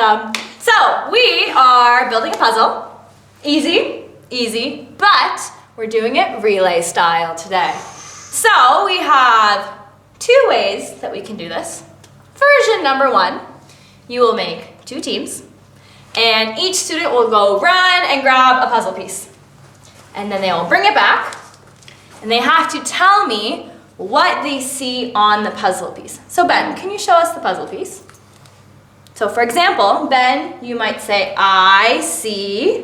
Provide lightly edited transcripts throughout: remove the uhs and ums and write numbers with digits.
welcome. So we are building a puzzle. Easy, but we're doing it relay style today. So we have two ways that we can do this. Version number 1, you will make 2 teams, and each student will go run and grab a puzzle piece. And then they will bring it back, and they have to tell me what they see on the puzzle piece. So Ben, can you show us the puzzle piece? So for example, Ben, you might say, I see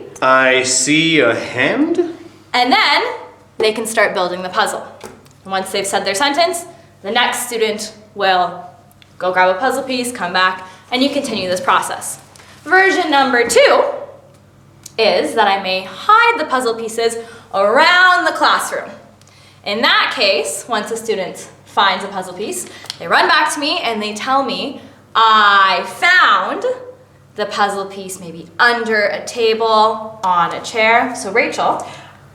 a hand. And then they can start building the puzzle. And once they've said their sentence, the next student will go grab a puzzle piece, come back, and you continue this process. Version number 2 is that I may hide the puzzle pieces around the classroom. In that case, once a student finds a puzzle piece, they run back to me and they tell me, I found the puzzle piece maybe under a table, on a chair. So Rachel.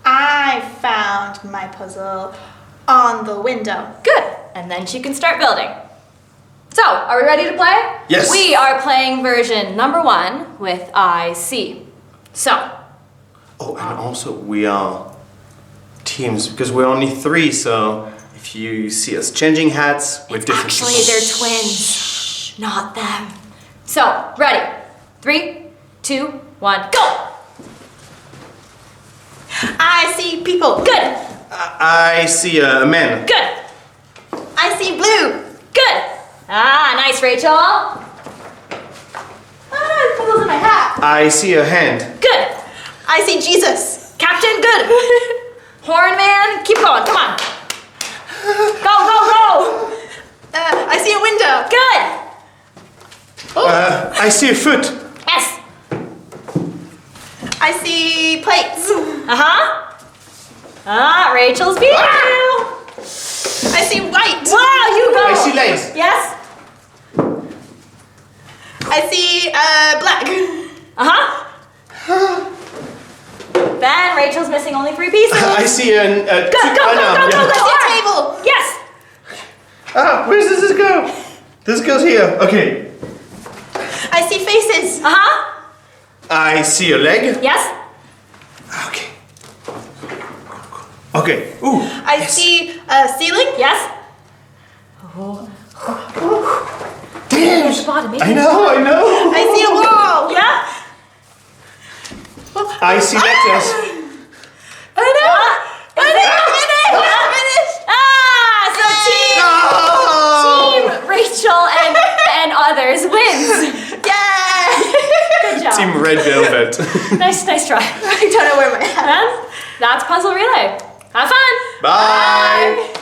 I found my puzzle on the window. Good. And then she can start building. So, are we ready to play? Yes. We are playing version number 1 with I see. So. Oh, and also we are teams because we're only 3, so if you see us changing hats, we're different. Actually, they're twins. Not them. So, ready? 3, 2, 1, go! I see people. Good. I see a man. Good. I see blue. Good. Ah, nice, Rachel. Ah, puzzle's in my hat. I see a hand. Good. I see Jesus. Captain, good. Horn man, keep going, come on. Go. I see a window. Good. I see a foot. Yes. I see plates. Uh-huh. Ah, Rachel's beating you. I see white. Wow, you go. I see legs. Yes. I see black. Uh-huh. Ben, Rachel's missing only 3 pieces. I see a Go. I see a table. Yes. Ah, where does this go? This goes here. Okay. I see faces. Uh-huh. I see a leg. Yes. Okay. Okay. Ooh. I see a ceiling. Yes. Oh. Damn. I know. I see a wall. Yeah. I see letters. I know. Finish. So team Rachel and others wins. Yay! Good job. Team Red Velvet. Nice try. I don't know where my hat is. And that's Puzzle Relay. Have fun. Bye.